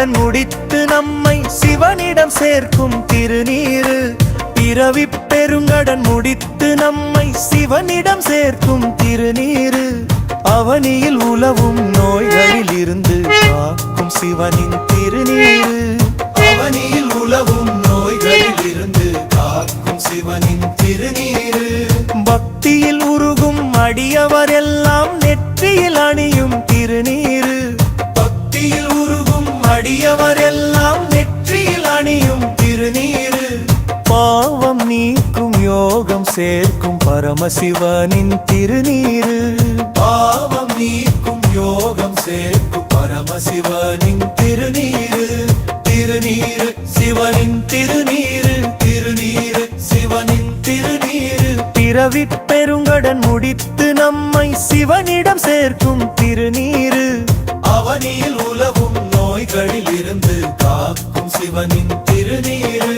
பெருங்கடன் முடித்து நம்மை சிவனிடம் சேர்க்கும் திருநீரு. பிறவி பெருங்கடன் முடித்து நம்மை சிவனிடம் சேர்க்கும் திருநீரு. அவனியில் உலவும் நோய்களில் இருந்து காக்கும் சிவனின் திருநீரு. அவனியில் உலவும் நோய்களில் இருந்து காக்கும் சிவனின் திருநீரு. பக்தியில் உருகும் அடியவர் எல்லாம் நெற்றியில் அணியும் திருநீரு. பக்தியில் உருகும் அடியவர் எல்லாம் நெற்றியில் அணியும் திருநீரு. பாவம் நீக்கும் யோகம் சேர்க்கும் பரமசிவனின் திருநீரு. பாவம் நீக்கும் யோகம் சேர்க்கும் பரமசிவனின் திருநீரு. திருநீரு சிவனின் திருநீரு. திருநீரு சிவனின் திருநீரு. பிறவி பெருங்கடன் முடித்து நம்மை சிவனிடம் சேர்க்கும் திருநீரு. அவனியில் உலவும் நோய்களில் இருந்து காக்கும் சிவனின் திருநீரு.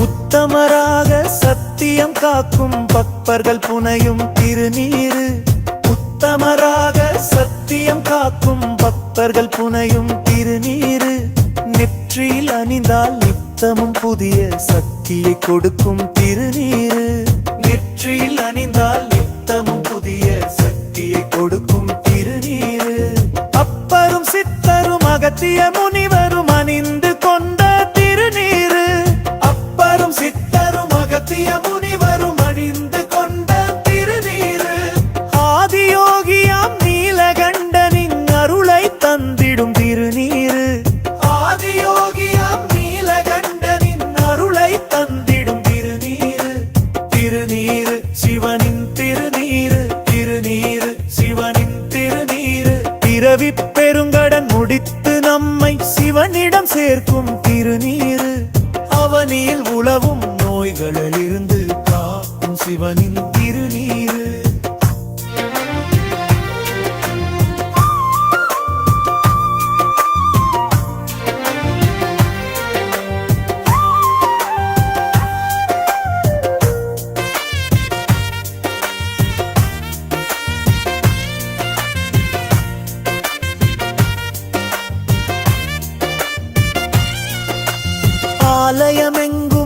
உத்தமராக சத்தியம் காக்கும் பக்தர்கள் புனையும் திருநீரு. உத்தமராக சத்தியம் காக்கும் பக்தர்கள் புனையும் திருநீரு. நெற்றியில் அணிந்தால் நித்தமும் புதிய சக்தியை கொடுக்கும் திருநீரு. நெற்றியில் அணிந்தால் நித்தமும் புதிய சக்தியை கொடுக்கும் திருநீரு. அப்பரும் சித்தரும் அகத்திய முனிவரும் அணிந்து கொண்ட திருநீரு. அப்பரும் சித்தரும் அகத்திய முனிவரும் அணிந்து கொண்ட திருநீரு. ஆதியோகியாம் நீலகண்டனின் அருளை தந்திடும் திருநீரு. ஆதியோகியாம் நீலகண்டனின் அருளை தந்திடும் திருநீரு. திருநீரு சிவனின் திருநீரு. திருநீரு சிவனின் திருநீரு. பிறவி பெருங்கடன் முடித்து நம்மை சிவனிடம் சேர்க்கும் திருநீரு. அவனியில் உலவும் நோய்களில் இருந்து காக்கும் சிவனின் திருநீரு.